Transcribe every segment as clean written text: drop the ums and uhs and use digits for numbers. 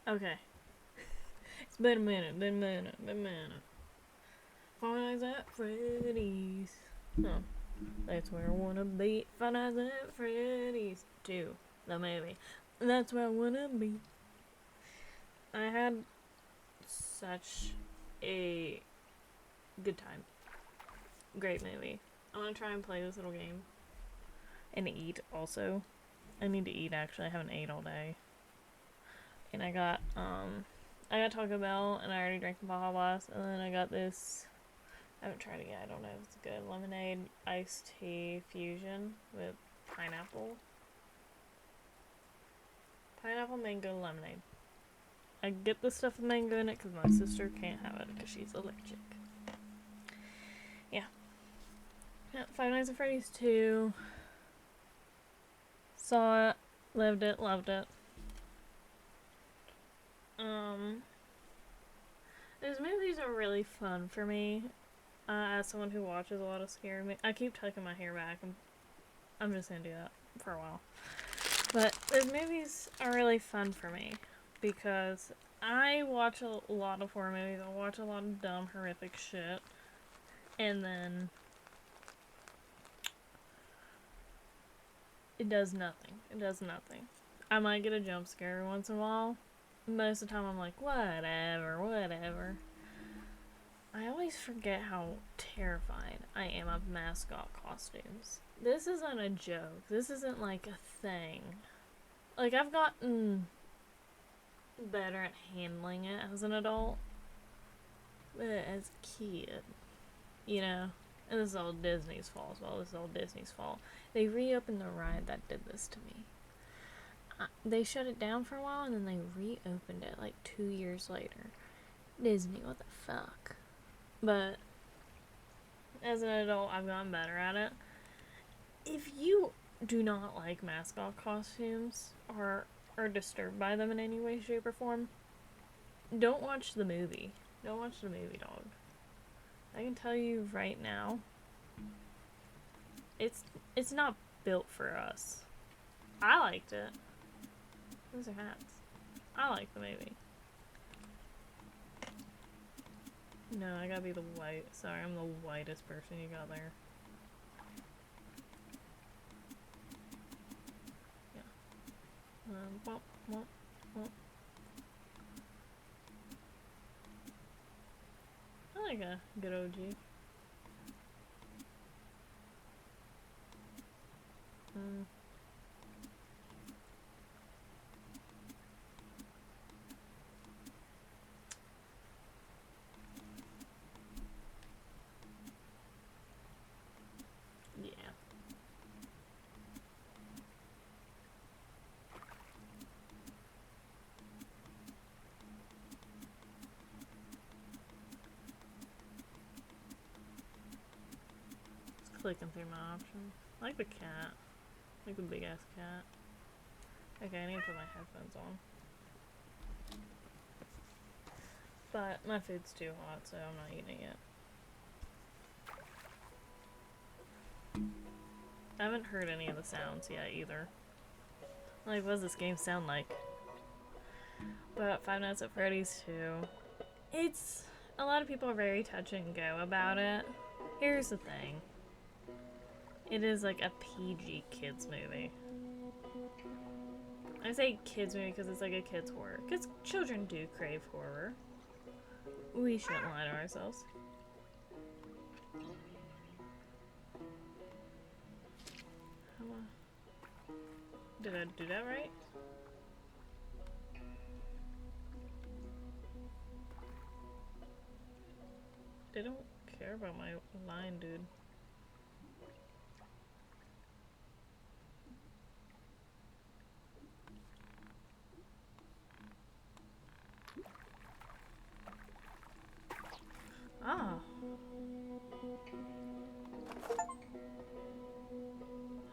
Okay. It's been a minute, been a minute, been a minute. Five Nights at Freddy's. Huh. That's where I wanna be. Five Nights at Freddy's 2. The movie. That's where I wanna be. I had such a good time. Great movie. I wanna try and play this little game. And eat also. I need to eat actually. I haven't ate all day. And I got Taco Bell and I already drank the Baja Blast, and then I got this, I haven't tried it yet, I don't know if it's good, lemonade iced tea fusion with pineapple mango lemonade. I get the stuff with mango in it because my sister can't have it because she's allergic. Yeah. Five Nights at Freddy's 2. Saw it, lived it, loved it. Those movies are really fun for me. As someone who watches a lot of scary movies, I keep tucking my hair back. I'm just gonna do that for a while. But those movies are really fun for me because I watch a lot of horror movies. I watch a lot of dumb, horrific shit, and then it does nothing. It does nothing. I might get a jump scare every once in a while. Most of the time I'm like, whatever. I always forget how terrified I am of mascot costumes. This isn't a joke. This isn't like a thing. Like, I've gotten better at handling it as an adult. But as a kid, you know? And this is all Disney's fault as well. This is all Disney's fault. They reopened the ride that did this to me. They shut it down for a while and then they reopened it like 2 years later. Disney, what the fuck? But as an adult, I've gotten better at it. If you do not like mascot costumes or are disturbed by them in any way, shape, or form, don't watch the movie. Don't watch the movie, dog. I can tell you right now, it's not built for us. I liked it. Those are hats. I like the movie. No, I gotta be the white. Sorry, I'm the whitest person you got there. Yeah. Womp, womp, womp. I like a good OG. Yeah. Just clicking through my options. I like the cat. I like the big ass cat. Okay, I need to put my headphones on. But my food's too hot, so I'm not eating it yet. I haven't heard any of the sounds yet either. Like, what does this game sound like? But Five Nights at Freddy's 2. It's... A lot of people are very touch and go about it. Here's the thing. It is like a PG kids movie. I say kids movie because it's like a kids horror. Because children do crave horror. We shouldn't lie to ourselves. Did I do that right? They don't care about my line, dude. Ah.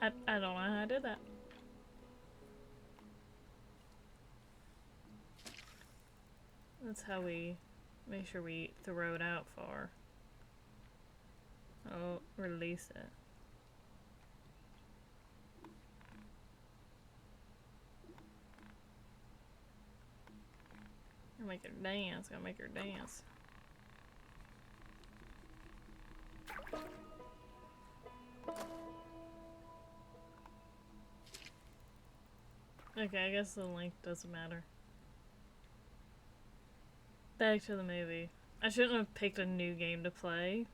I don't know how I did that. That's how we make sure we throw it out far. Oh, release it. Gotta make her dance, gotta make her dance. Okay, I guess the length doesn't matter. Back to the movie. I shouldn't have picked a new game to play.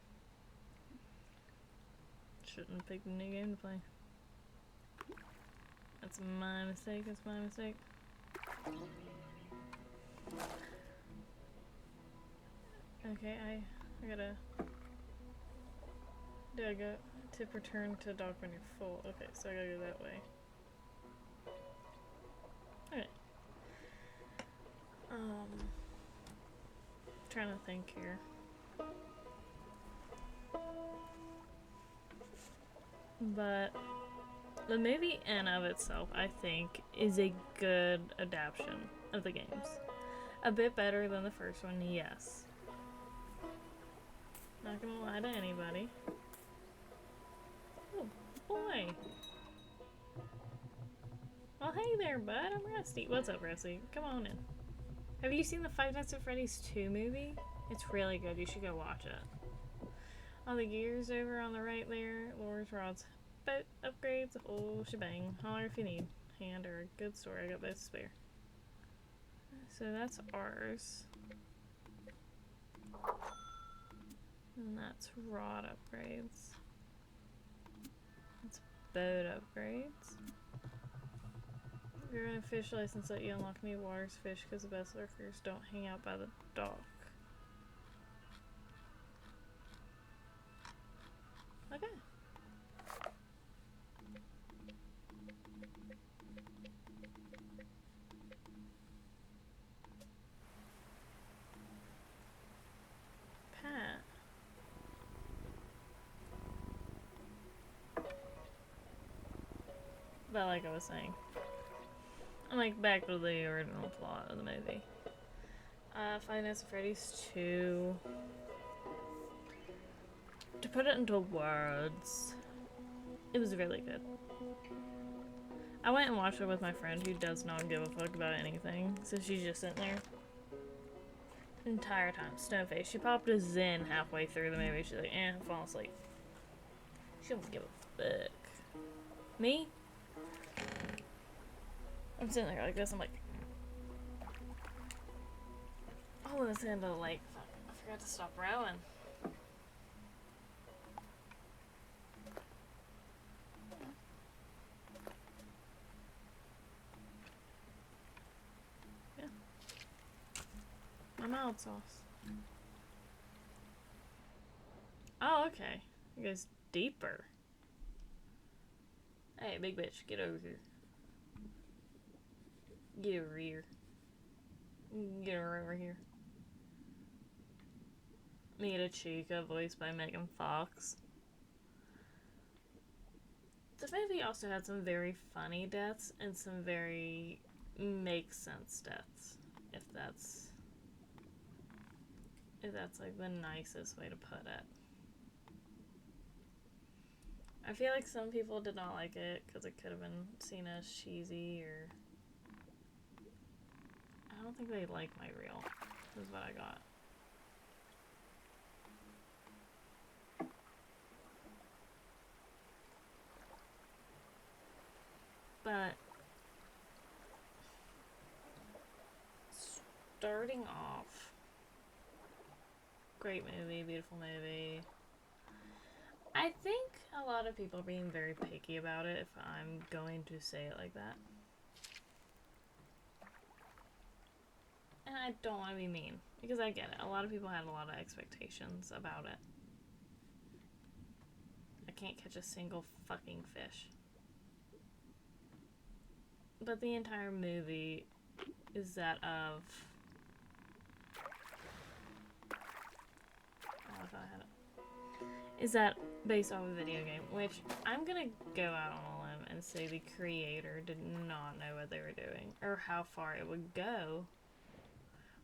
Shouldn't have picked a new game to play. That's my mistake, that's my mistake. Okay, I gotta... Do I go... Tip return to dock when you're full. Okay, so I gotta go that way. Okay. Trying to think here. But the movie in of itself, I think, is a good adaptation of the games. A bit better than the first one, yes. Not gonna lie to anybody. Oh, boy. Well, hey there, bud. I'm Rusty. What's up, Rusty? Come on in. Have you seen the Five Nights at Freddy's 2 movie? It's really good. You should go watch it. All the gears over on the right there. Laura's rods. Boat upgrades. The whole shebang. Holler if you need. Hand or a good story. I got both spare. So that's ours. And that's rod upgrades. That's boat upgrades. If you're in a fish license that you unlock new waters fish because the best lurkers don't hang out by the dock. Okay. Pat. But like I was saying, I'm like back to the original plot of the movie. Five Nights at Freddy's 2. To put it into words, it was really good. I went and watched it with my friend who does not give a fuck about anything, so she's just sitting there the entire time, stone face. She popped a Zen halfway through the movie. She's like, I'm falling asleep. She don't give a fuck. Me? I'm sitting there like this, I'm like, oh, this end of the lake. Fuck, I forgot to stop rowing. Yeah. My mild sauce. Oh, okay. It goes deeper. Hey, big bitch, get over here. Get over here. Get her over here. Mita Chica, voiced by Megan Fox. The movie also had some very funny deaths and some very make sense deaths. If that's like the nicest way to put it. I feel like some people did not like it because it could have been seen as cheesy, or I don't think they like my reel, is what I got. But starting off, great movie, beautiful movie. I think a lot of people are being very picky about it, if I'm going to say it like that. And I don't want to be mean, because I get it. A lot of people had a lot of expectations about it. I can't catch a single fucking fish. But the entire movie is that of... Oh, I thought I had it. Is that based off a video game, which I'm gonna go out on a limb and say the creator did not know what they were doing, or how far it would go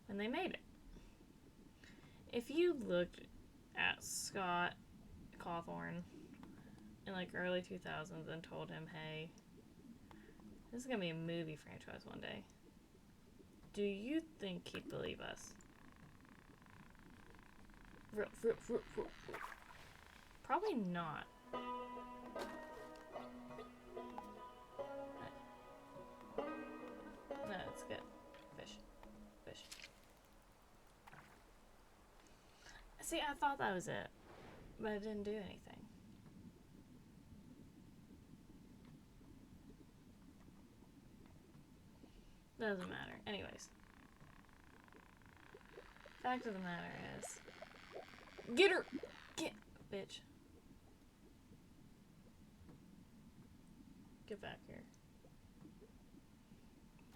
when they made it. If you looked at Scott Cawthorn in like early 2000s and told him, hey, this is gonna be a movie franchise one day, Do you think he'd believe us? Probably not. No, it's good. Fish. Fish. See, I thought that was it, but it didn't do anything. Doesn't matter. Anyways. Fact of the matter is... Get her! Get... Bitch. Get back here.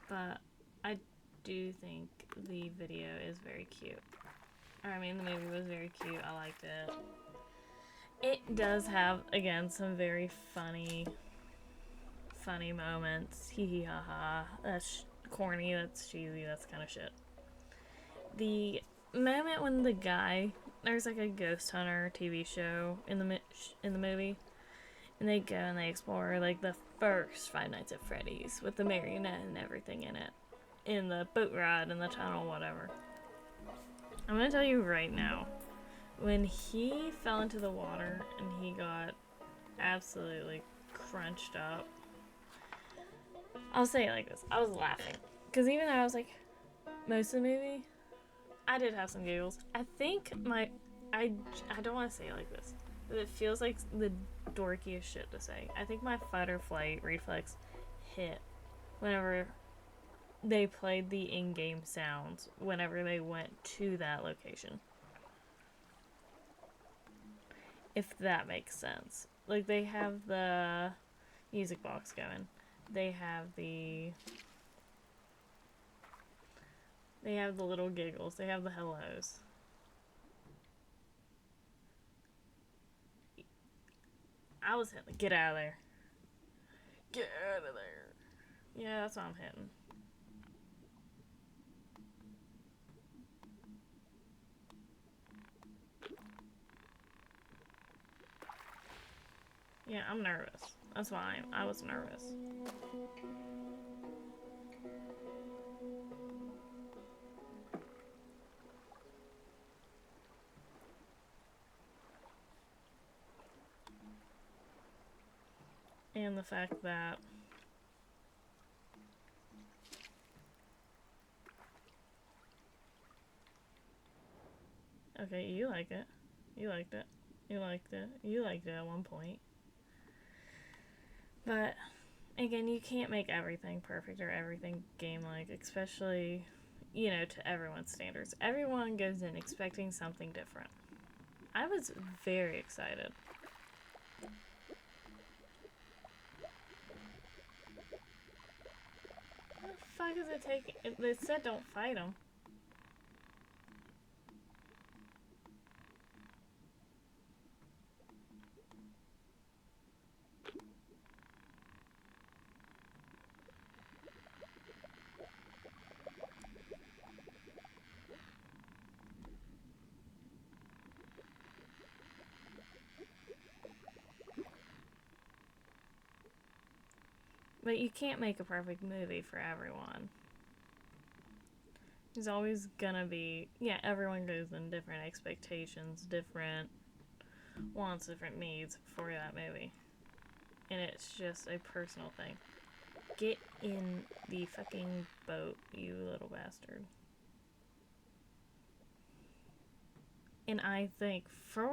But I do think the video is very cute. I mean, the movie was very cute. I liked it. It does have, again, some very funny moments. Hee hee ha ha. That's corny, that's cheesy, that's kind of shit. The moment when the guy... There's like a ghost hunter TV show in the movie. And they go and they explore like the first Five Nights at Freddy's with the marionette and everything in it. In the boat ride, in the tunnel, whatever. I'm gonna tell you right now. When he fell into the water and he got absolutely crunched up. I'll say it like this. I was laughing. Because even though I was like, most of the movie, I did have some giggles. I think I don't want to say it like this. It feels like the dorkiest shit to say. I think my fight or flight reflex hit whenever they played the in-game sounds whenever they went to that location. If that makes sense. Like, they have the music box going. They have the little giggles. They have the hellos. I was hitting, get out of there. Get out of there. Yeah, that's what I'm hitting. Yeah, I'm nervous. That's why I was nervous. And the fact that okay, you like it. You liked it. You liked it. You liked it at one point. But again, you can't make everything perfect or everything game-like, especially, you know, to everyone's standards. Everyone goes in expecting something different. I was very excited. What the fuck is it taking? They said don't fight them. But you can't make a perfect movie for everyone. There's always gonna be, yeah, everyone goes in different expectations, different wants, different needs for that movie. And it's just a personal thing. Get in the fucking boat, you little bastard. And I think for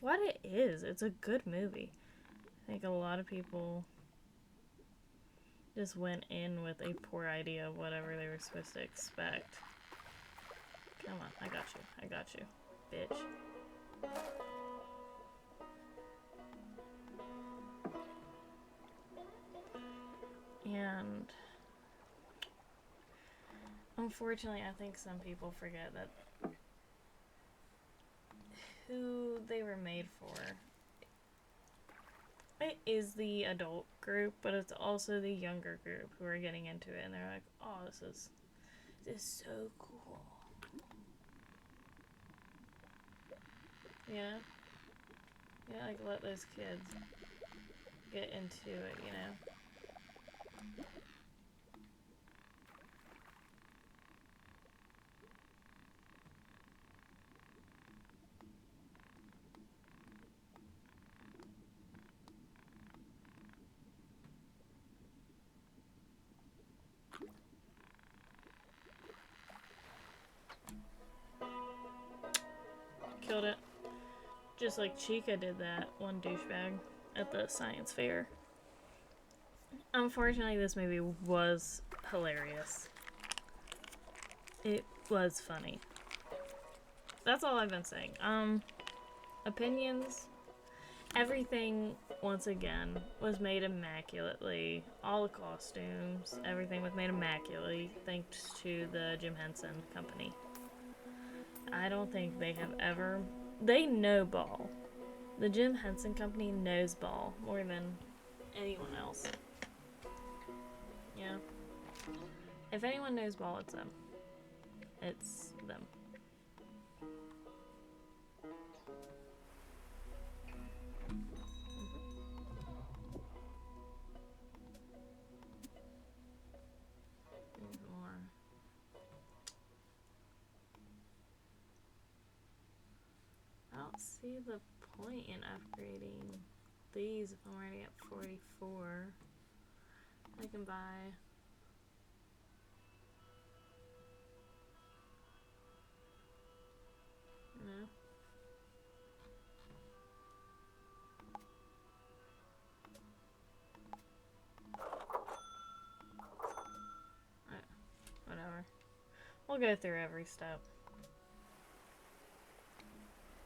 what it is, it's a good movie. I think a lot of people just went in with a poor idea of whatever they were supposed to expect. Come on, I got you. I got you, bitch. And unfortunately, I think some people forget that who they were made for. It is the adult group, but it's also the younger group who are getting into it, and they're like, "Oh, this is so cool." Yeah, yeah, like let those kids get into it, you know. killed it. Just like Chica did that one douchebag at the science fair. Unfortunately, this movie was hilarious. It was funny. That's all I've been saying. Opinions. Everything, once again, was made immaculately. All the costumes, everything was made immaculately thanks to the Jim Henson Company. I don't think they have ever... They know ball. The Jim Henson Company knows ball more than anyone else. Yeah. If anyone knows ball, it's them. It's them. More. I don't see the point in upgrading these if I'm already at 44. I can buy... No. Whatever. We'll go through every step.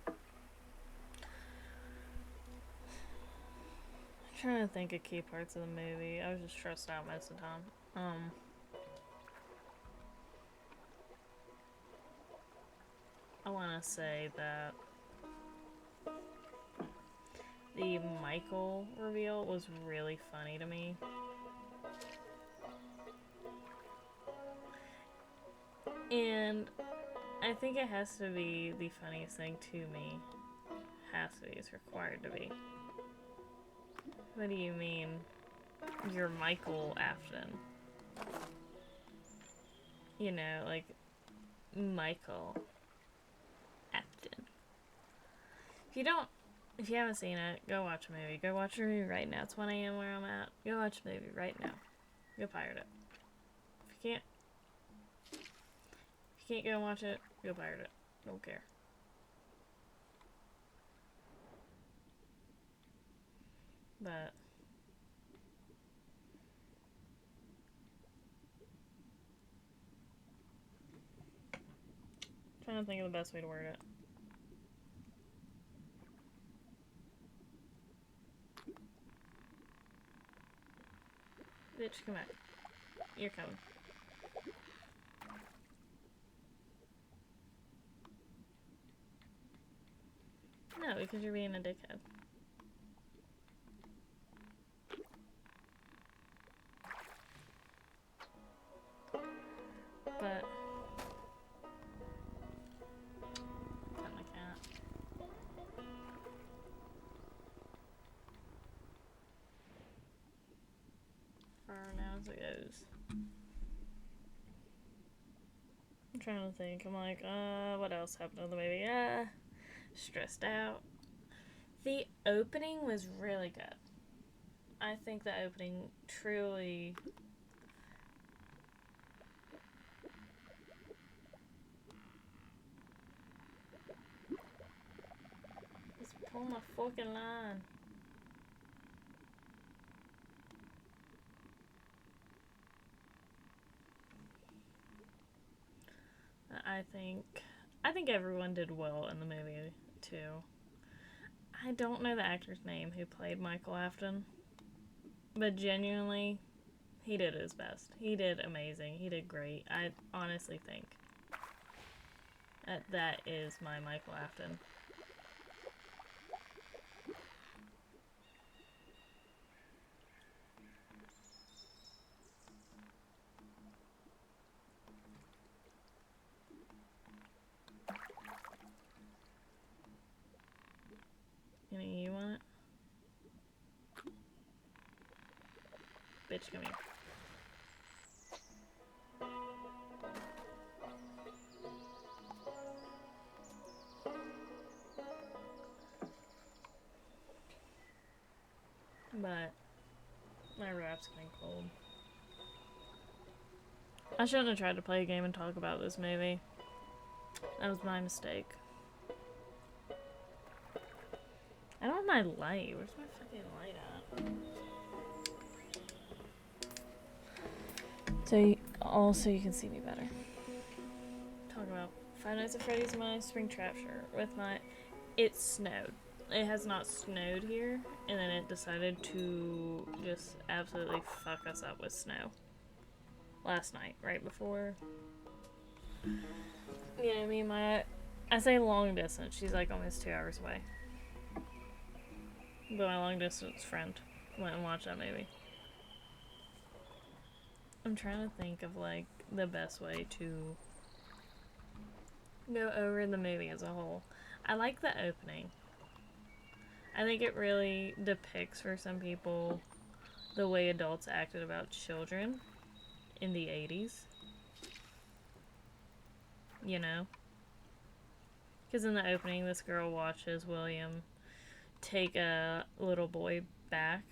I'm trying to think of key parts of the movie. I was just stressed out most of the time. I want to say that the Michael reveal was really funny to me. And I think it has to be the funniest thing to me. Has to be. It's required to be. What do you mean? You're Michael Afton. You know, like, Michael Afton. If you haven't seen it, go watch a movie. Go watch a movie right now. It's 1 a.m. where I'm at. Go watch a movie right now. Go pirate it. If you can't go and watch it, go pirate it. Don't care. But I'm trying to think of the best way to word it. Bitch, come back. You're coming. No, because you're being a dickhead. But pet my cat. For now as it goes. I'm trying to think. I'm like, what else happened in the movie? Stressed out. The opening was really good. I think the opening truly... Just pull my fucking line. I think everyone did well in the movie too. I don't know the actor's name who played Michael Afton, but genuinely, he did his best. He did amazing. He did great. I honestly think that is my Michael Afton. You want it? Bitch, come here. But my rap's getting cold. I shouldn't have tried to play a game and talk about this movie. That was my mistake. I don't have my light. Where's my fucking light at? So also you can see me better. Talk about Five Nights at Freddy's, my spring trap shirt with my. It snowed. It has not snowed here, and then it decided to just absolutely fuck us up with snow last night, right before. You know what I mean? I say long distance. She's like almost 2 hours away. But my long distance friend went and watched that movie. I'm trying to think of like the best way to go over the movie as a whole. I like the opening. I think it really depicts for some people the way adults acted about children in the 80s. You know? Because in the opening, this girl watches William take a little boy back,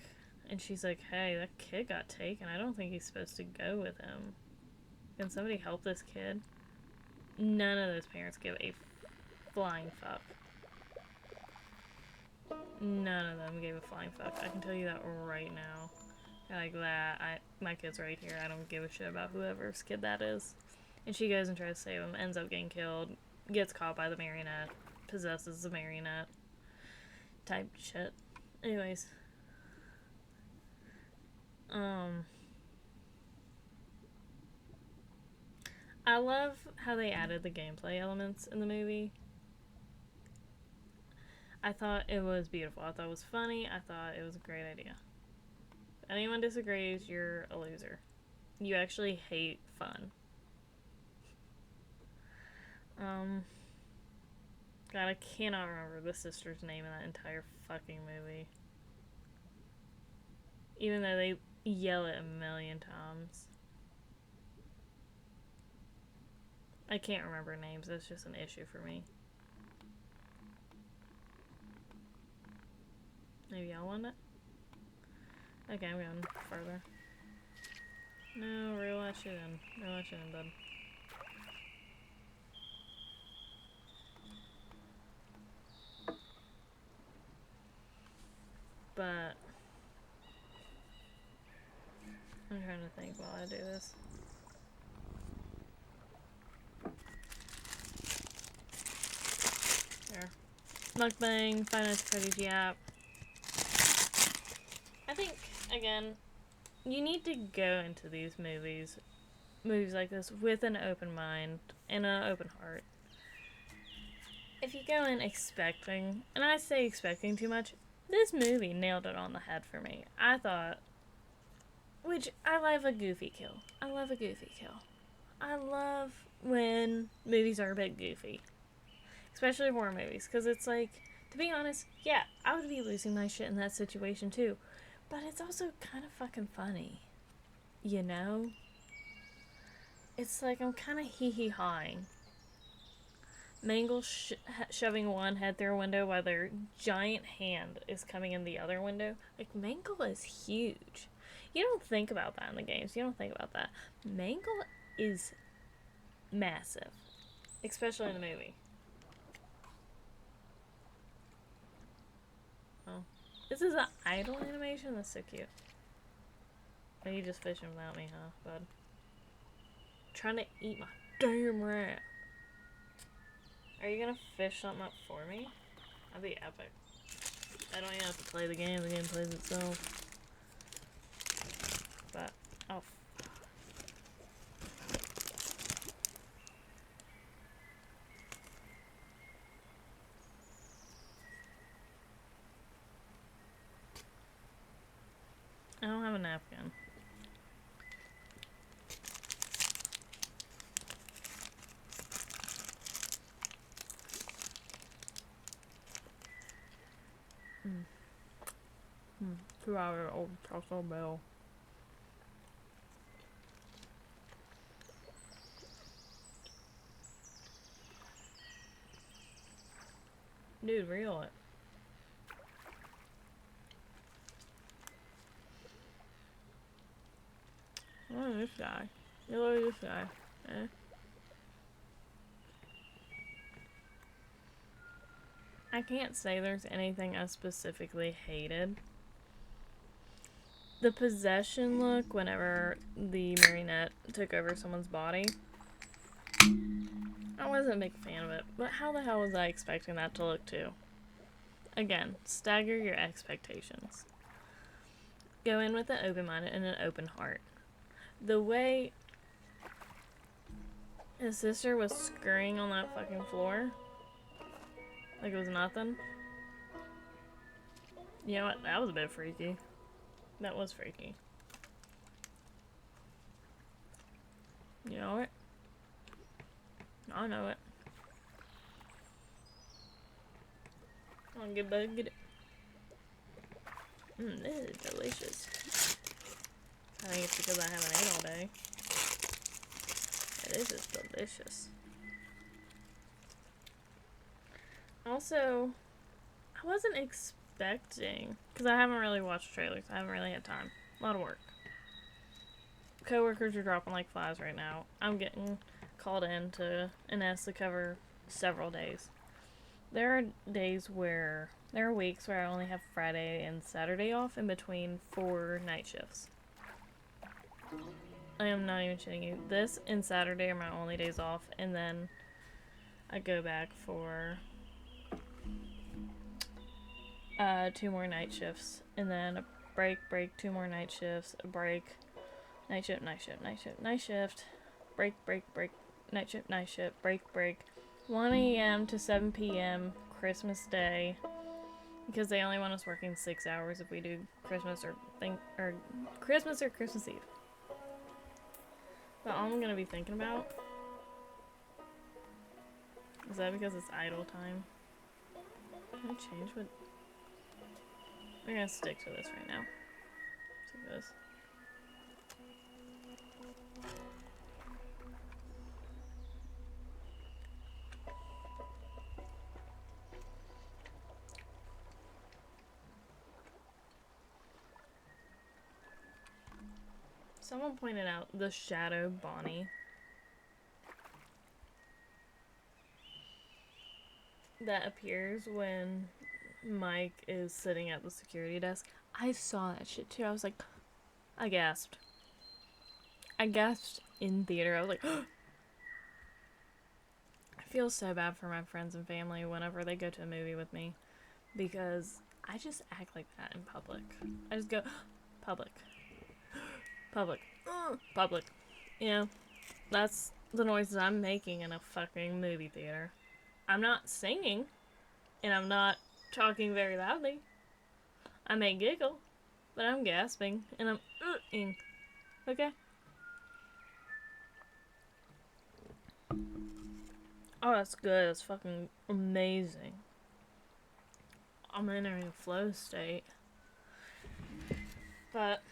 and she's like, hey, that kid got taken. I don't think he's supposed to go with him. Can somebody help this kid? None of those parents give a flying fuck. None of them gave a flying fuck. I can tell you that right now. Like that, my kid's right here. I don't give a shit about whoever's kid that is. And she goes and tries to save him, ends up getting killed, gets caught by the marionette, possesses the marionette, type shit. Anyways. I love how they added the gameplay elements in the movie. I thought it was beautiful. I thought it was funny. I thought it was a great idea. If anyone disagrees, you're a loser. You actually hate fun. God, I cannot remember the sister's name in that entire fucking movie. Even though they yell it a million times. I can't remember names. That's just an issue for me. Maybe y'all want it? Okay, I'm going further. No, reel that shit in. Reel that shit in, bud. But I'm trying to think while I do this. There. Mukbang, Five Nights at Freddy's, yeah. I think, again, you need to go into these movies like this, with an open mind and an open heart. If you go in expecting, and I say expecting too much, this movie nailed it on the head for me. I thought, which I love a goofy kill. I love a goofy kill. I love when movies are a bit goofy. Especially horror movies, because it's like, to be honest, yeah, I would be losing my shit in that situation too. But it's also kind of fucking funny. You know? It's like I'm kind of hee-hee-hawing. Mangle shoving one head through a window while their giant hand is coming in the other window. Like, Mangle is huge. You don't think about that in the games. You don't think about that. Mangle is massive. Especially in the movie. Oh. This is an idle animation? That's so cute. Oh, you just fishing without me, huh, bud? Trying to eat my damn rat. Are you gonna fish something up for me? That'd be epic. I don't even have to play the game plays itself. But, oh. I don't have a napkin. Mm. 2-hour-old Taco Bell. Dude, reel it. Look at this guy. Look at this guy. Eh? I I can't say there's anything I specifically hated. The possession look whenever the marionette took over someone's body, I wasn't a big fan of it, but how the hell was I expecting that to look too? Again, stagger your expectations. Go in with an open mind and an open heart. The way his sister was scurrying on that fucking floor like it was nothing. You know what? That was a bit freaky. That was freaky. You know it? I know it. Come on, get bug, get it. This is delicious. I think it's because I haven't ate all day. It is just delicious. Also, I wasn't expecting, because I haven't really watched trailers. I haven't really had time. A lot of work. Coworkers are dropping like flies right now. I'm getting called in to NS to cover several days. There are weeks where I only have Friday and Saturday off in between 4 night shifts. I am not even shitting you. This and Saturday are my only days off, and then I go back for 2 more night shifts, and then a break, 2 more night shifts, a break, night shift, night shift, night shift, night shift, break, night shift, break, 1 a.m. to 7 p.m. Christmas Day, because they only want us working 6 hours if we do Christmas or Christmas Eve. But all I'm gonna be thinking about is that because it's idle time. Can I change what? We're gonna stick to this right now. Stick to this. Someone pointed out the shadow Bonnie. That appears when Mike is sitting at the security desk. I saw that shit too. I was like, I gasped. I gasped in theater. I was like, I feel so bad for my friends and family whenever they go to a movie with me, because I just act like that in public. I just go, public. You know, that's the noises I'm making in a fucking movie theater. I'm not singing, and I'm not talking very loudly. I may giggle, but I'm gasping, and I'm ing. Okay? Oh, that's good. That's fucking amazing. I'm entering a flow state. But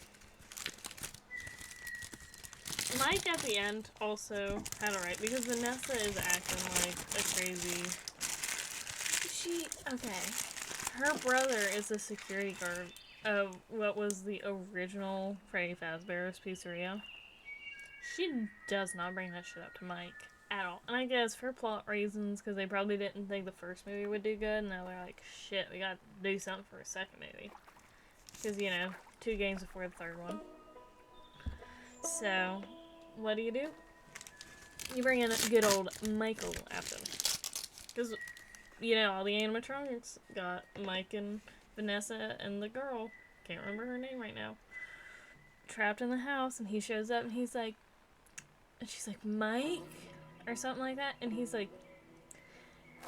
Mike at the end also had it right, because Vanessa is acting like a crazy... Her brother is a security guard of what was the original Freddy Fazbear's Pizzeria. She does not bring that shit up to Mike at all. And I guess for plot reasons, because they probably didn't think the first movie would do good, and now they're like, shit, we gotta do something for a second movie. Because, 2 games before the third one. So, what do? You bring in good old Michael Afton. Because, all the animatronics got Mike and Vanessa and the girl, can't remember her name right now, trapped in the house, and he shows up and he's like, and she's like, Mike? Or something like that. And he's like,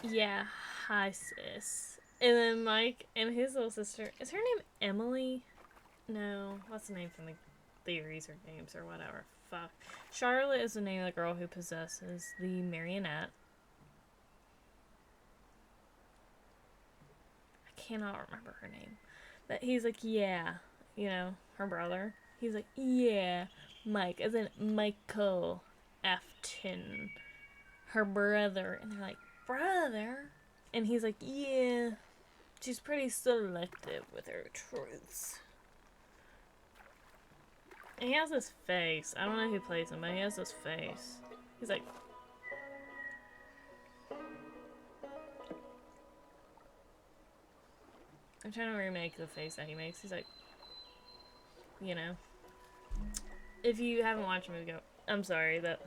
yeah, hi sis. And then Mike and his little sister, is her name Emily? No, what's the name from the theories or games or whatever? Fuck. Charlotte is the name of the girl who possesses the marionette. I cannot remember her name. But he's like, yeah, her brother. He's like, yeah, Mike, as in Michael Afton, her brother. And they're like, brother? And he's like, yeah, she's pretty selective with her truths. And he has this face. I don't know who plays him, but he has this face. He's like... I'm trying to remake the face that he makes. He's like, you know. If you haven't watched the movie, go. I'm sorry that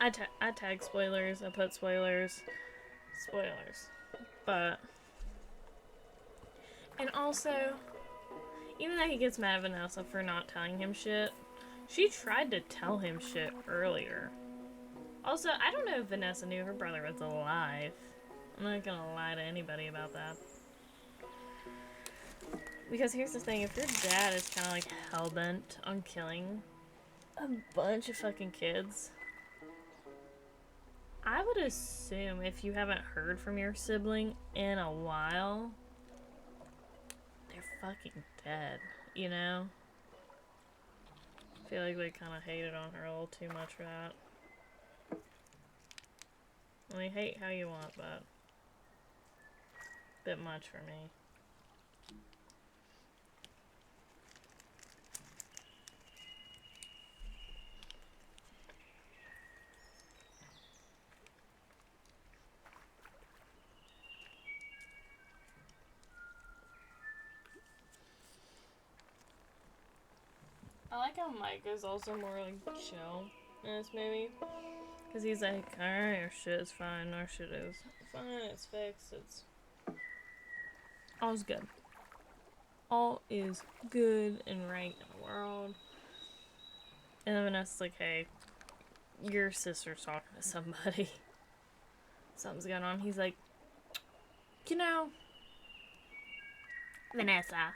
I tag spoilers. I put spoilers. Spoilers. But. And also, even though he gets mad at Vanessa for not telling him shit, she tried to tell him shit earlier. Also, I don't know if Vanessa knew her brother was alive. I'm not gonna lie to anybody about that. Because here's the thing, if your dad is kind of like hell-bent on killing a bunch of fucking kids, I would assume if you haven't heard from your sibling in a while, they're fucking dead, you know? I feel like they kind of hated on her a little too much for that. I mean, hate how you want, but a bit much for me. I like how Mike is also more like chill in this movie. Because he's like, alright, our shit is fine, our shit is fine, it's fixed, it's... All's good. All is good and right in the world. And then Vanessa's like, hey, your sister's talking to somebody. Something's going on. He's like, you know, Vanessa,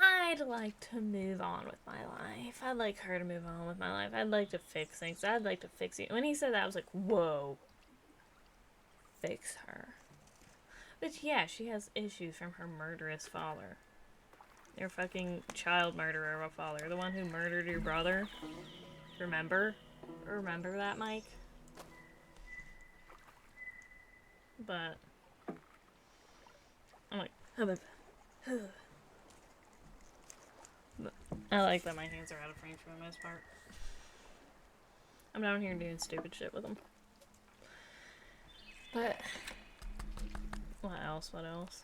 I'd like to move on with my life. I'd like her to move on with my life. I'd like to fix things. I'd like to fix you. When he said that, I was like, whoa. Fix her. But yeah, she has issues from her murderous father. Your fucking child murderer of a father. The one who murdered your brother. Remember? Remember that, Mike? But I'm like, but I like that my hands are out of frame for the most part. I'm down here doing stupid shit with them. But what else? What else?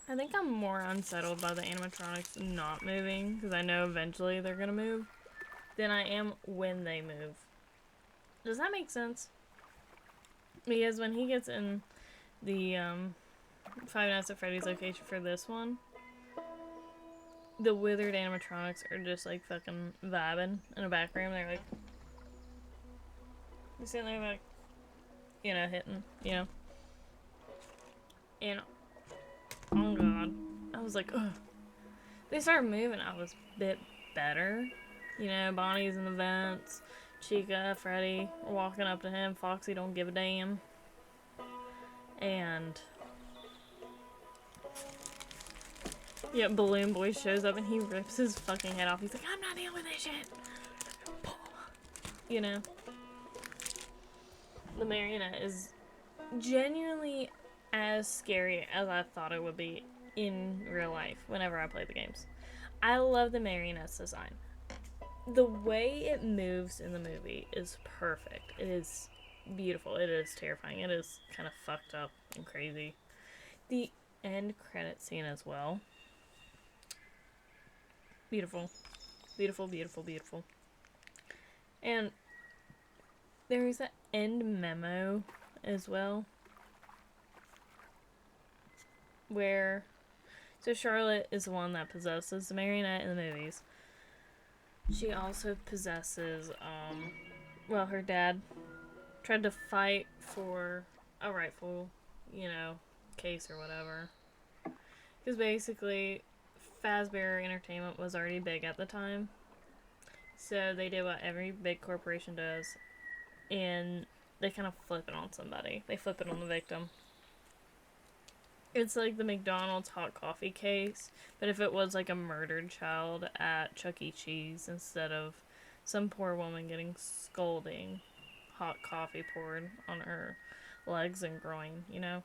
I think I'm more unsettled by the animatronics not moving, because I know eventually they're gonna move, than I am when they move. Does that make sense? Because when he gets in the Five Nights at Freddy's location for this one, the withered animatronics are just like fucking vibing in the back room. They're like, they're sitting there like, you know, hitting, you know. And oh god, I was like, ugh. They started moving. I was a bit better. You know, Bonnie's in the vents. Chica, Freddy are walking up to him. Foxy don't give a damn. And yeah, Balloon Boy shows up and he rips his fucking head off. He's like, I'm not dealing with this shit. You know, the marionette is genuinely as scary as I thought it would be in real life whenever I play the games. I love the marionette's design. The way it moves in the movie is perfect. It is beautiful. It is terrifying. It is kind of fucked up and crazy. The end credit scene as well. Beautiful. Beautiful, beautiful, beautiful. And there is an end memo as well. Where, so Charlotte is the one that possesses the marionette in the movies. She also possesses, well, her dad tried to fight for a rightful, you know, case or whatever. Because basically, Fazbear Entertainment was already big at the time. So they did what every big corporation does. And they kind of flip it on somebody. They flip it on the victim. It's like the McDonald's hot coffee case, but if it was like a murdered child at Chuck E. Cheese instead of some poor woman getting scalding hot coffee poured on her legs and groin, you know?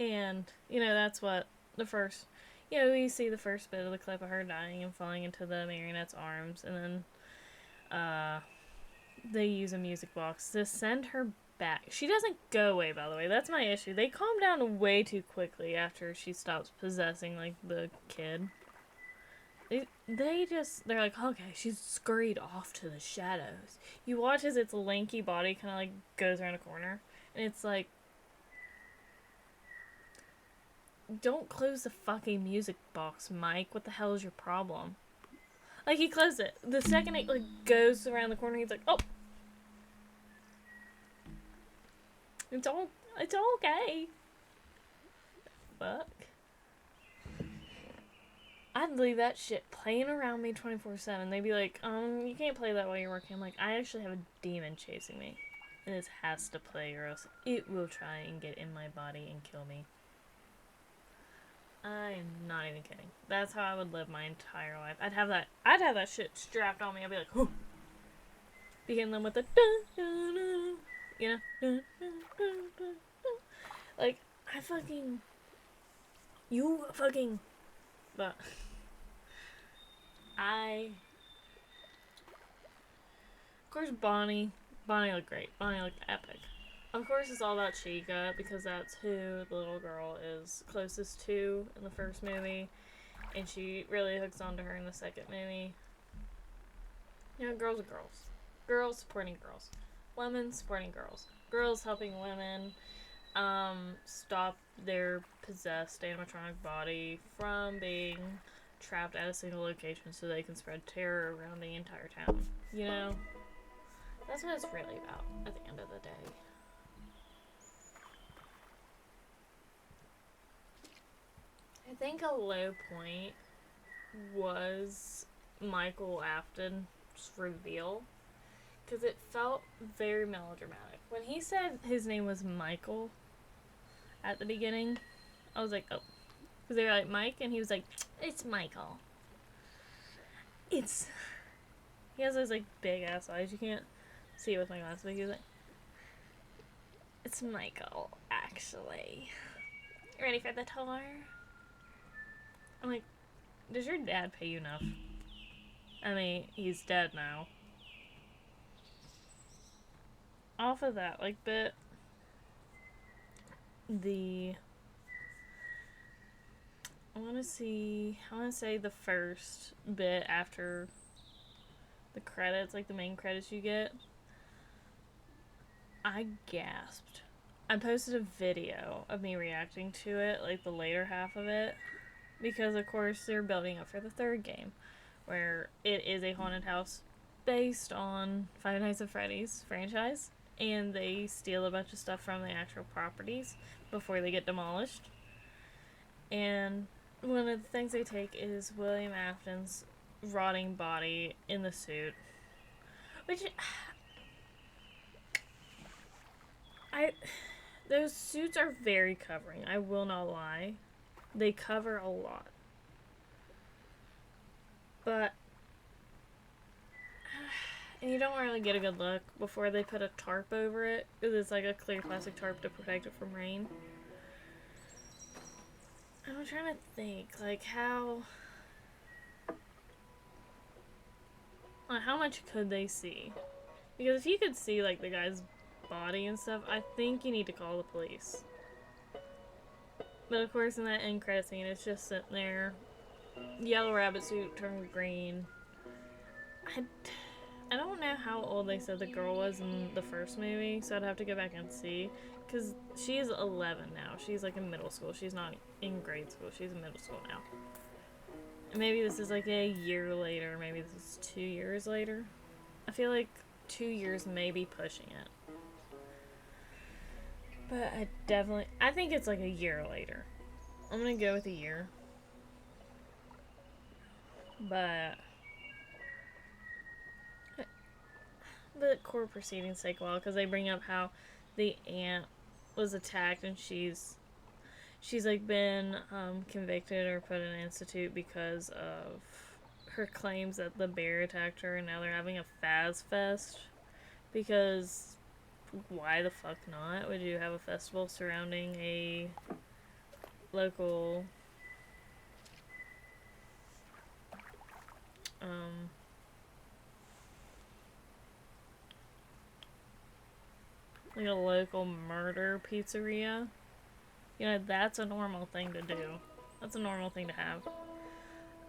And, you know, that's what the first, you know, we see the first bit of the clip of her dying and falling into the marionette's arms, and then they use a music box to send her back. She doesn't go away, by the way. That's my issue. They calm down way too quickly after she stops possessing, like, the kid. They're like, okay, she's scurried off to the shadows. You watch as its lanky body kind of, like, goes around a corner, and it's like, don't close the fucking music box, Mike. What the hell is your problem? Like, he closed it. The second it, like, goes around the corner, he's like, oh! It's all okay. Fuck. I'd leave that shit playing around me 24/7. They'd be like, you can't play that while you're working. I'm like, I actually have a demon chasing me. And this has to play or else it will try and get in my body and kill me. I'm not even kidding. That's how I would live my entire life. I'd have that shit strapped on me. I'd be like, whoo. Begin them with the you know? Like, but of course Bonnie looked great. Bonnie looked epic. Of course it's all about Chica because that's who the little girl is closest to in the first movie, and she really hooks onto her in the second movie. You know, girls are girls. Girls supporting girls. Women supporting girls. Girls helping women stop their possessed animatronic body from being trapped at a single location so they can spread terror around the entire town. You know? That's what it's really about at the end of the day. I think a low point was Michael Afton's reveal, because it felt very melodramatic. When he said his name was Michael at the beginning, I was like, oh. Because they were like, Mike, and he was like, it's Michael. He has those, like, big-ass eyes. You can't see it with my glasses, but he was like, it's Michael, actually. Ready for the tour? I'm like, does your dad pay you enough? I mean, he's dead now. Off of that, like, I want to say the first bit after the credits, like the main credits you get, I gasped. I posted a video of me reacting to it, like the later half of it, because of course they're building up for the third game, where it is a haunted house based on Five Nights at Freddy's franchise, and they steal a bunch of stuff from the actual properties before they get demolished. And one of the things they take is William Afton's rotting body in the suit, which those suits are very covering. I will not lie, they cover a lot, but and you don't really get a good look before they put a tarp over it, because it's like a clear plastic tarp to protect it from rain. I'm trying to think, like, how much could they see? Because if you could see, like, the guy's body and stuff, I think you need to call the police. But of course, in that end credit scene, it's just sitting there. Yellow rabbit suit turned green. I don't know how old they said the girl was in the first movie, so I'd have to go back and see. Because she's 11 now. She's, like, in middle school. She's not in grade school. She's in middle school now. And maybe this is, like, a year later. Maybe this is 2 years later. I feel like 2 years may be pushing it. But I think it's, like, a year later. I'm gonna go with a year. But the court proceedings take a while because they bring up how the aunt was attacked and she's like been convicted or put in institute because of her claims that the bear attacked her, and now they're having a Faz Fest because why the fuck not? Would you have a festival surrounding a local um like a local murder pizzeria. You know, that's a normal thing to do. That's a normal thing to have.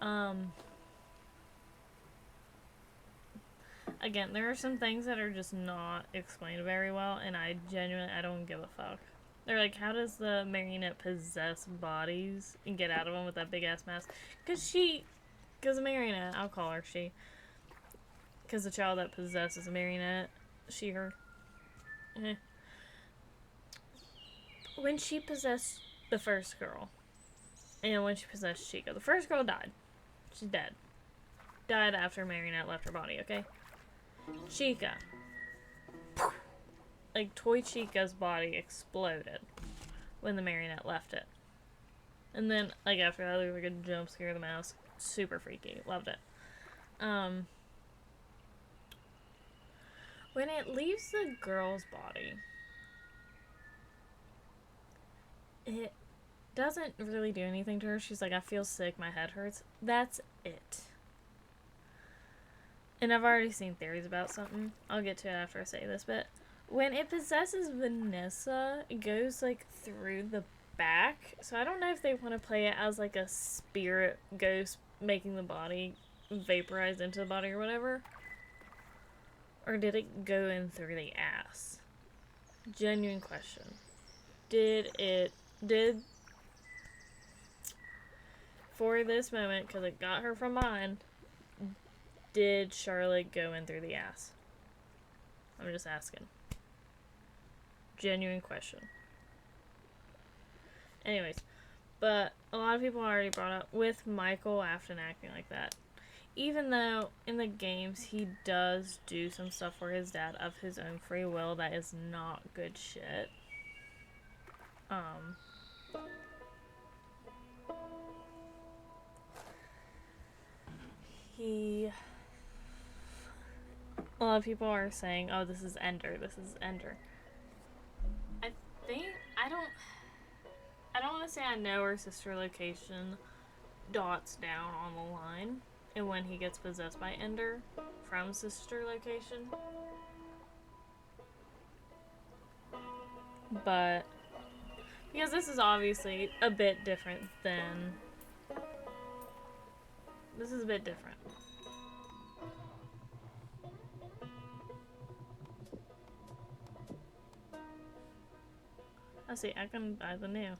Um Again, there are some things that are just not explained very well, and I don't give a fuck. They're like, how does the marionette possess bodies and get out of them with that big ass mask? Because a marionette, I'll call her she. Because the child that possesses a marionette, she, her. Eh. When she possessed the first girl, and when she possessed Chica, the first girl died. She's dead. Died after marionette left her body, okay? Chica. Like, Toy Chica's body exploded when the marionette left it. And then, like, after that, there was like a jump scare of the mouse. Super freaky. Loved it. When it leaves the girl's body, it doesn't really do anything to her. She's like, I feel sick, my head hurts. That's it. And I've already seen theories about something. I'll get to it after I say this, but when it possesses Vanessa, it goes, like, through the back. So I don't know if they want to play it as, like, a spirit ghost making the body vaporize into the body or whatever. Or did it go in through the ass? Genuine question. For this moment, because it got her from mine, did Charlotte go in through the ass? I'm just asking. Genuine question. Anyways, but a lot of people already brought up with Michael Afton acting like that. Even though in the games he does do some stuff for his dad of his own free will, that is not good shit. A lot of people are saying, oh, this is Ender. I think, I don't want to say I know her sister location dots down on the line and when he gets possessed by Ender from sister location. But because this is obviously a bit different than this is a bit different. I see, I can buy the new.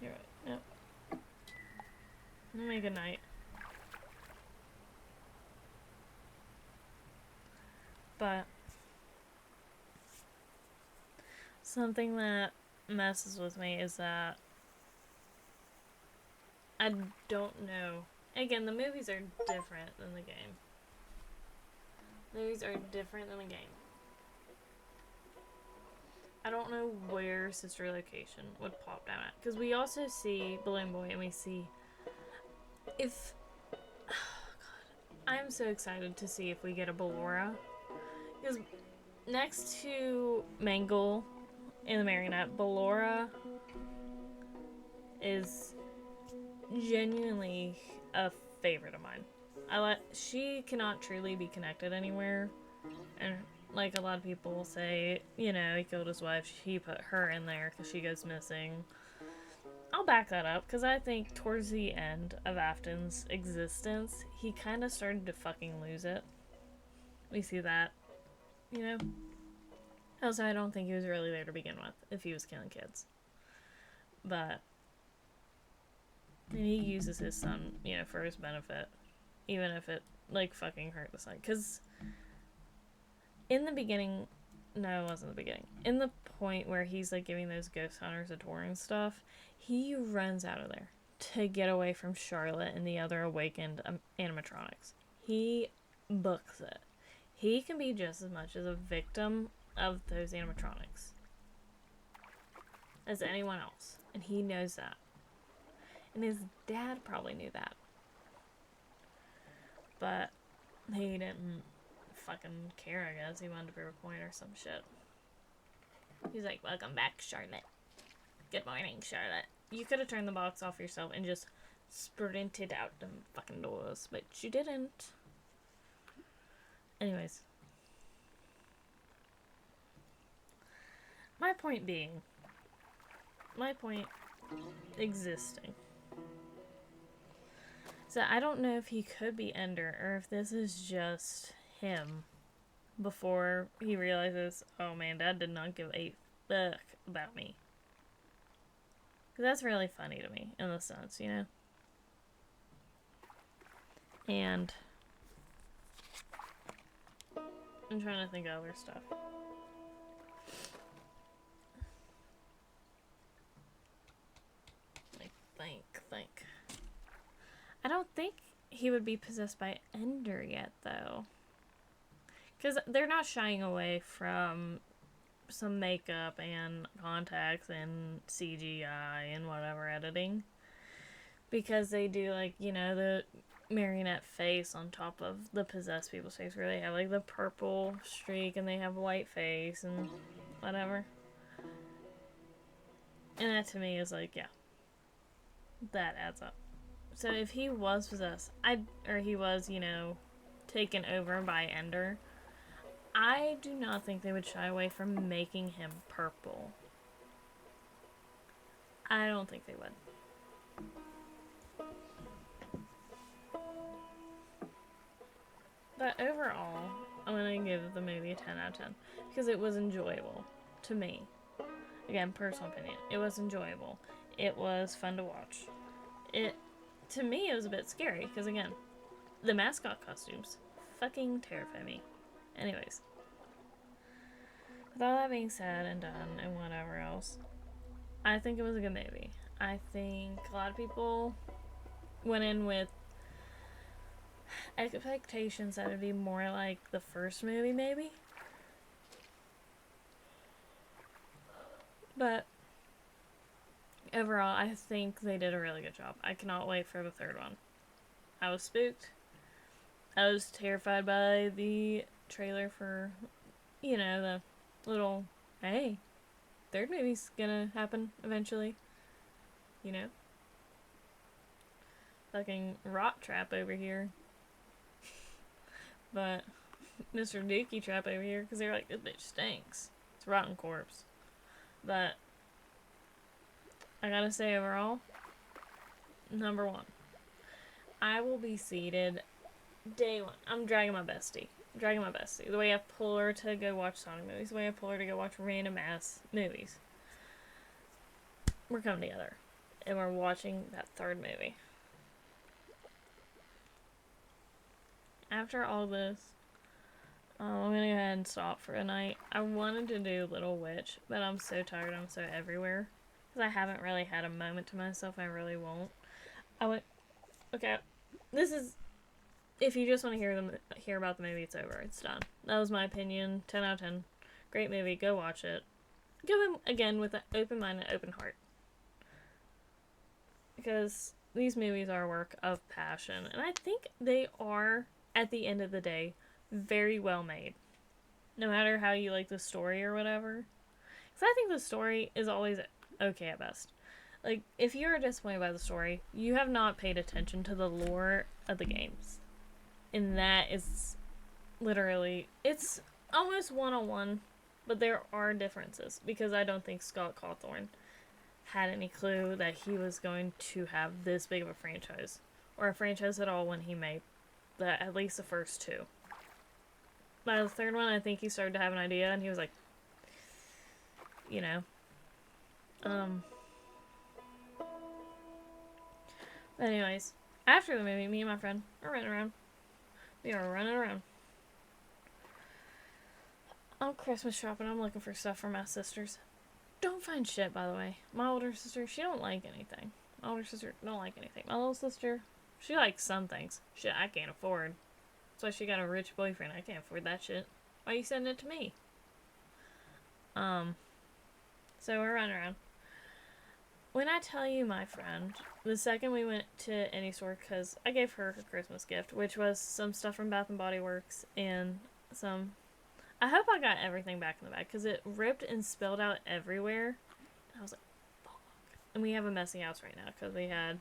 You're right. Yep. Let me good night. But something that messes with me is that I don't know. Again, the movies are different than the game. I don't know where sister location would pop down at. Because we also see Balloon Boy and we see if... Oh, God. I'm so excited to see if we get a Ballora. Because next to Mangle and the Marionette, Ballora is genuinely a favorite of mine. She cannot truly be connected anywhere. And like a lot of people will say, you know, he killed his wife, he put her in there because she goes missing. I'll back that up because I think towards the end of Afton's existence, he kind of started to fucking lose it. We see that, you know? Also, I don't think he was really there to begin with if he was killing kids. But and he uses his son, you know, for his benefit, even if it like fucking hurt the son. Because in the beginning, no, it wasn't the beginning. In the point where he's like giving those ghost hunters a tour and stuff, he runs out of there to get away from Charlotte and the other awakened animatronics. He books it. He can be just as much as a victim of those animatronics. as anyone else. And he knows that. And his dad probably knew that. But he didn't fucking care, I guess. He wanted to prove a point or some shit. He's like, welcome back, Charlotte. Good morning, Charlotte. You could have turned the box off yourself and just sprinted out the fucking doors, but you didn't. Anyways. My point existing. So I don't know if he could be Ender or if this is just him before he realizes, oh man, Dad did not give a fuck about me. Because that's really funny to me in the sense, you know? And I'm trying to think of other stuff. Think. I don't think he would be possessed by Ender yet, though. Because they're not shying away from some makeup and contacts and CGI and whatever editing. Because they do, like, you know, the marionette face on top of the possessed people's face, where they have, like, the purple streak and they have white face and whatever. And that to me is like, yeah. That adds up. So if he was possessed, or he was, you know, taken over by Ender, I do not think they would shy away from making him purple. I don't think they would. But overall, I'm going to give the movie a 10 out of 10. Because it was enjoyable. To me. Again, personal opinion. It was enjoyable. It was fun to watch. To me, it was a bit scary. Because again, the mascot costumes fucking terrify me. Anyways. With all that being said and done and whatever else, I think it was a good movie. I think a lot of people went in with expectations that it would be more like the first movie, maybe. But overall, I think they did a really good job. I cannot wait for the third one. I was spooked. I was terrified by the trailer for, you know, the little, hey, third movie's gonna happen eventually. You know? Fucking rot trap over here. But Mr. Dookie trap over here, because they're like, this bitch stinks. It's rotten corpse. But I gotta say overall, number one, I will be seated day one. I'm dragging my bestie. The way I pull her to go watch Sonic movies, the way I pull her to go watch random ass movies. We're coming together. And we're watching that third movie. After all this, I'm gonna go ahead and stop for a night. I wanted to do Little Witch, but I'm so tired, I'm so everywhere. Because I haven't really had a moment to myself, I really won't. Okay, this is, if you just want to hear about the movie, it's over. It's done. That was my opinion. 10 out of 10. Great movie. Go watch it. Go in, again, with an open mind and open heart. Because these movies are a work of passion. And I think they are, at the end of the day, very well made. No matter how you like the story or whatever. Because I think the story is always okay at best. Like, if you're disappointed by the story, you have not paid attention to the lore of the games. And that is literally, it's almost one-on-one, but there are differences. Because I don't think Scott Cawthorne had any clue that he was going to have this big of a franchise. Or a franchise at all when he made at least the first two. By the third one, I think he started to have an idea, and he was like, you know. But anyways, after the movie, me and my friend are running around. We are running around. I'm Christmas shopping. I'm looking for stuff for my sisters. Don't find shit, by the way. My older sister, she don't like anything. My older sister don't like anything. My little sister, she likes some things. Shit I can't afford. That's why she got a rich boyfriend. I can't afford that shit. Why are you sending it to me? So we're running around. When I tell you, my friend, the second we went to any store, because I gave her her Christmas gift, which was some stuff from Bath and Body Works and some. I hope I got everything back in the bag because it ripped and spilled out everywhere. And I was like, fuck. And we have a messy house right now because we had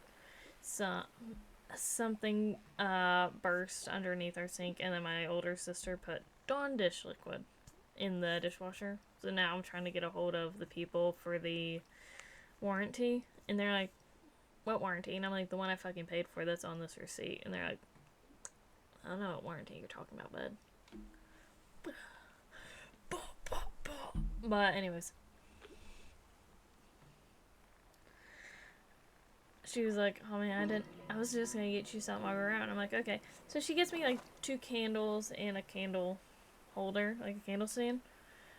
something burst underneath our sink, and then my older sister put Dawn dish liquid in the dishwasher. So now I'm trying to get a hold of the people for the warranty, and they're like, what warranty? And I'm like, the one I fucking paid for that's on this receipt. And they're like, I don't know what warranty you're talking about, bud. But anyways, she was like, oh man, I was just gonna get you something while we were out. And I'm like, okay. So she gets me like 2 candles and a candle holder, like a candle stand.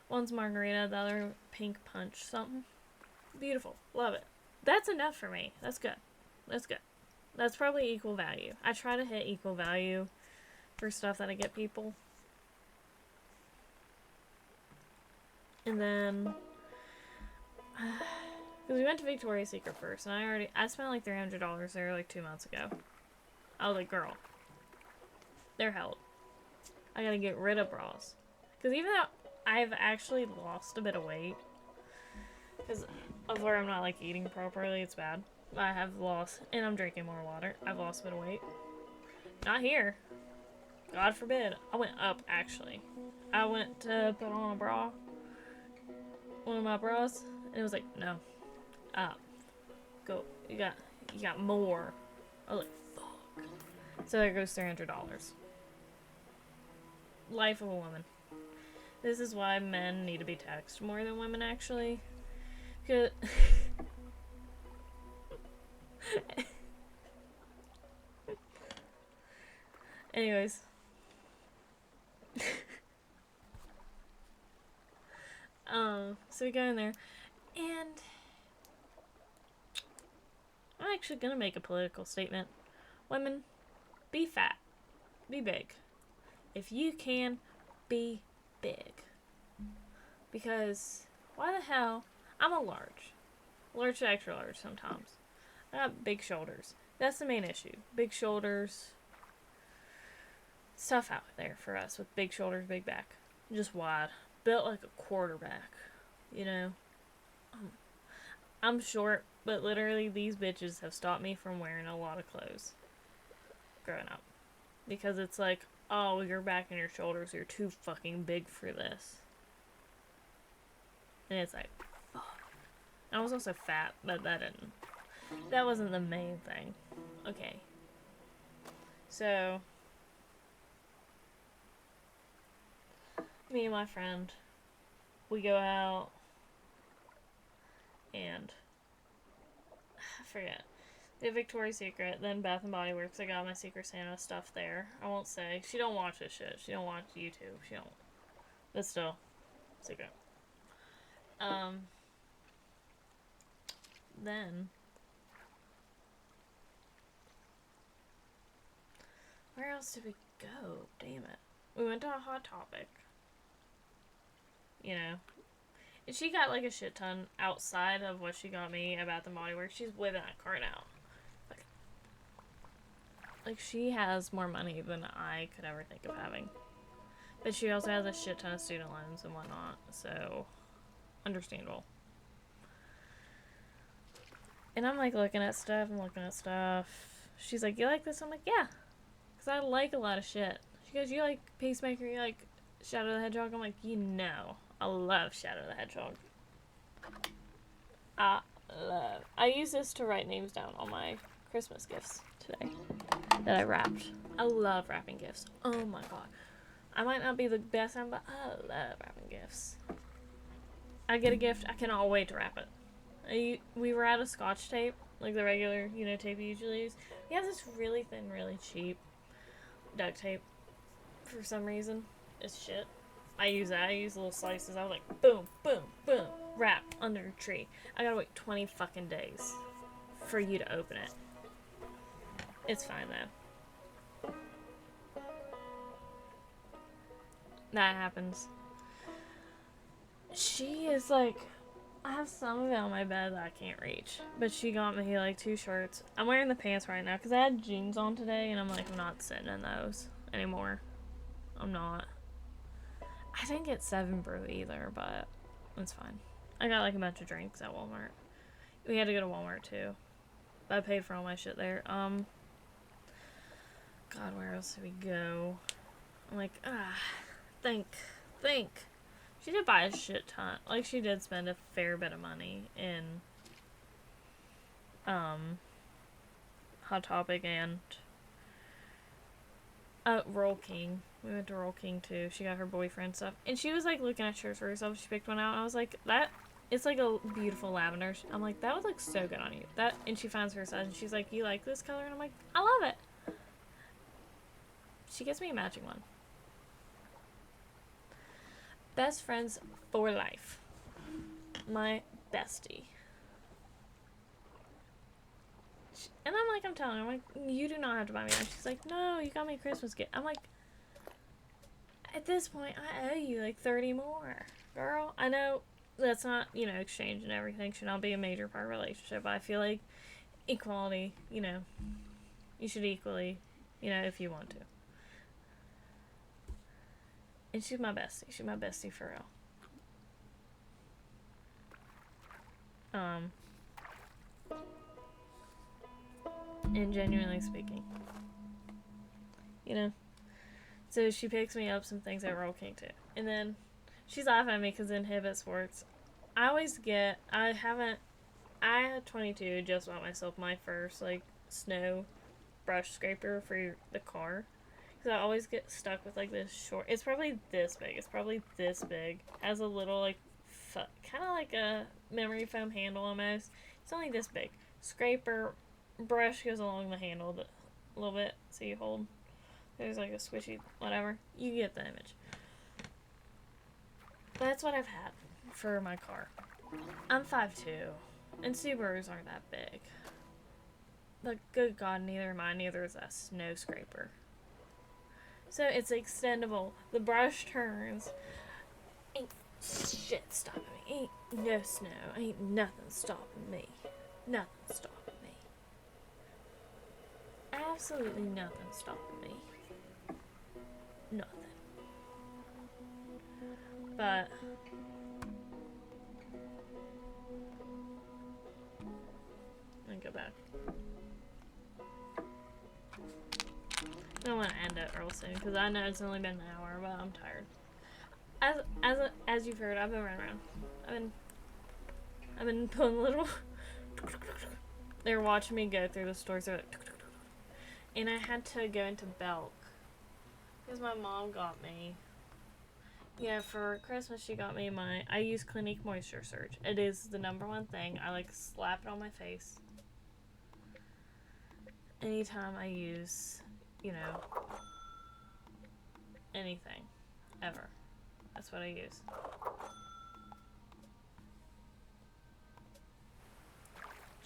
One's margarita, the other pink punch something. Beautiful. Love it. That's enough for me. That's good. That's good. That's probably equal value. I try to hit equal value for stuff that I get people. And then, because we went to Victoria's Secret first, and I spent like $300 there like 2 months ago. I was like, girl, they're held. I gotta get rid of bras. Because even though I've actually lost a bit of weight, because of where I'm not like eating properly, it's bad. I have lost, and I'm drinking more water. I've lost a bit of weight. Not here. God forbid. I went up, actually. I went to put on a bra. One of my bras. And it was like, no. Up. Go. You got more. I was like, fuck. So there goes $300. Life of a woman. This is why men need to be taxed more than women, actually. Because... Anyways. So we go in there, and I'm actually gonna make a political statement. Women, be fat. Be big. If you can, be big. Because, why the hell? I'm a large. Large to extra large sometimes. I got big shoulders. That's the main issue. Big shoulders. Stuff out there for us with big shoulders, big back. Just wide. Built like a quarterback. You know? I'm short, but literally these bitches have stopped me from wearing a lot of clothes. Growing up. Because it's like, oh, your back and your shoulders are too fucking big for this. And it's like, fuck. I was also fat, but that wasn't the main thing. Okay. So, me and my friend, we go out, and I forget. We have Victoria's Secret, then Bath and Body Works. I got my Secret Santa stuff there. I won't say. She don't watch this shit. She don't watch YouTube. She don't. But still, secret. Then, where else did we go? Damn it. We went to a Hot Topic. You know. And she got like a shit ton outside of what she got me at Bath and Body Works. She's whipping that cart out. Like, she has more money than I could ever think of having. But she also has a shit ton of student loans and whatnot. So, understandable. And I'm like looking at stuff and looking at stuff. She's like, you like this? I'm like, yeah. Because I like a lot of shit. She goes, you like Peacemaker? You like Shadow the Hedgehog? I'm like, you know. I love Shadow the Hedgehog. I use this to write names down on my Christmas gifts today that I wrapped. I love wrapping gifts. Oh my god. I might not be the best at, but I love wrapping gifts. I get a gift, I cannot wait to wrap it. We were out of Scotch tape, like the regular, tape you usually use. We have this really thin, really cheap duct tape for some reason. It's shit. I use that. I use little slices. I was like, boom, boom, boom, wrap under a tree. I gotta wait 20 fucking days for you to open it. It's fine though. That happens. She is like I have some of it on my bed that I can't reach. But she got me like 2 shirts. I'm wearing the pants right now because I had jeans on today, and I'm like, I'm not sitting in those anymore. I'm not. I didn't get 7 Brew either, but it's fine. I got like a bunch of drinks at Walmart. We had to go to Walmart too. But I paid for all my shit there. God, where else did we go? I'm like, think. She did buy a shit ton. Like, she did spend a fair bit of money in, Hot Topic and, Roll King. We went to Roll King too. She got her boyfriend stuff. And she was like looking at shirts for herself. She picked one out, and I was like, it's like a beautiful lavender. I'm like, that would look so good on you. And she finds her size, and she's like, you like this color? And I'm like, I love it. She gets me a matching one. Best friends for life. My bestie. And I'm telling her, I'm like, you do not have to buy me that. She's like, no, you got me a Christmas gift. I'm like, at this point, I owe you like 30 more. Girl, I know that's not, exchange and everything should not be a major part of a relationship. But I feel like equality, you should equally, if you want to. And she's my bestie. She's my bestie for real. And genuinely speaking. So she picks me up some things at Roll King too. And then she's laughing at me because in Hibbett Sports, I had 22 just bought myself my first, like, snow brush scraper for the car. Because I always get stuck with, like, this short, it's probably this big. Has a little, like, kind of like a memory foam handle almost. It's only this big. Scraper, brush goes along the handle a little bit, so you hold. There's like a squishy whatever. You get the image. That's what I've had for my car. I'm 5'2", and Subarus aren't that big. But good God, neither am I. Neither is that snow scraper. So it's extendable. The brush turns. Ain't shit stopping me. Ain't no snow. Ain't nothing stopping me. Nothing stopping me. Absolutely nothing stopping me. Nothing. But let me go back. I don't want to end it real soon because I know it's only been an hour, but I'm tired. As you've heard, I've been running around. I've been pulling little. They were watching me go through the stores, and I had to go into Belk because my mom got me. Yeah, for Christmas she got me I use Clinique Moisture Surge. It is the #1 thing. I like slap it on my face anytime I use, anything, ever. That's what I use.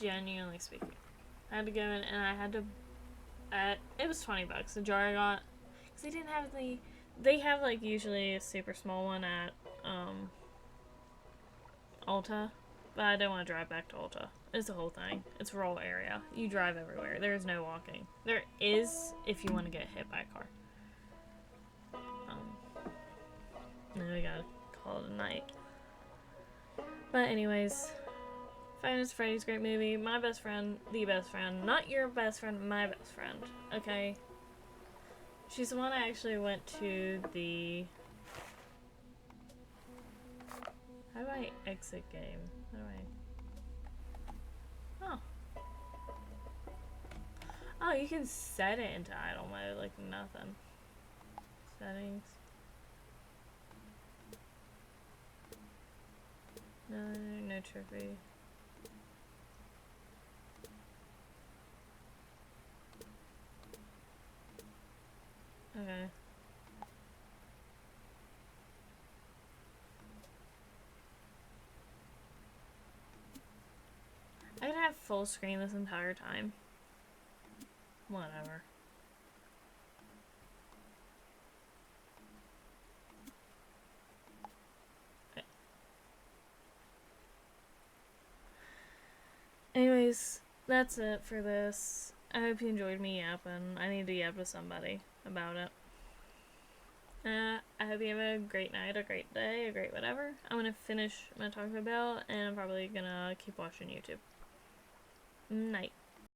Genuinely speaking. I had to go in and I had to, it was $20, the jar I got, because they didn't have they have like usually a super small one at, Ulta, but I don't want to drive back to Ulta. It's the whole thing. It's a rural area. You drive everywhere. There is no walking. There is if you want to get hit by a car. Then we gotta call it a night. But anyways, Five Nights at Freddy's, great movie. My best friend, the best friend, not your best friend, my best friend. Okay, she's the one I actually went to the. How do I exit game? How do I? Oh. Oh, you can set it into idle mode like nothing. Settings. No trophy. Okay. I could have full screen this entire time. Whatever. anyways, that's it for this. I hope you enjoyed me yapping. I need to yap to somebody about it. I hope you have a great night, a great day, a great whatever. I'm gonna finish my Taco Bell, and I'm probably gonna keep watching YouTube. Night.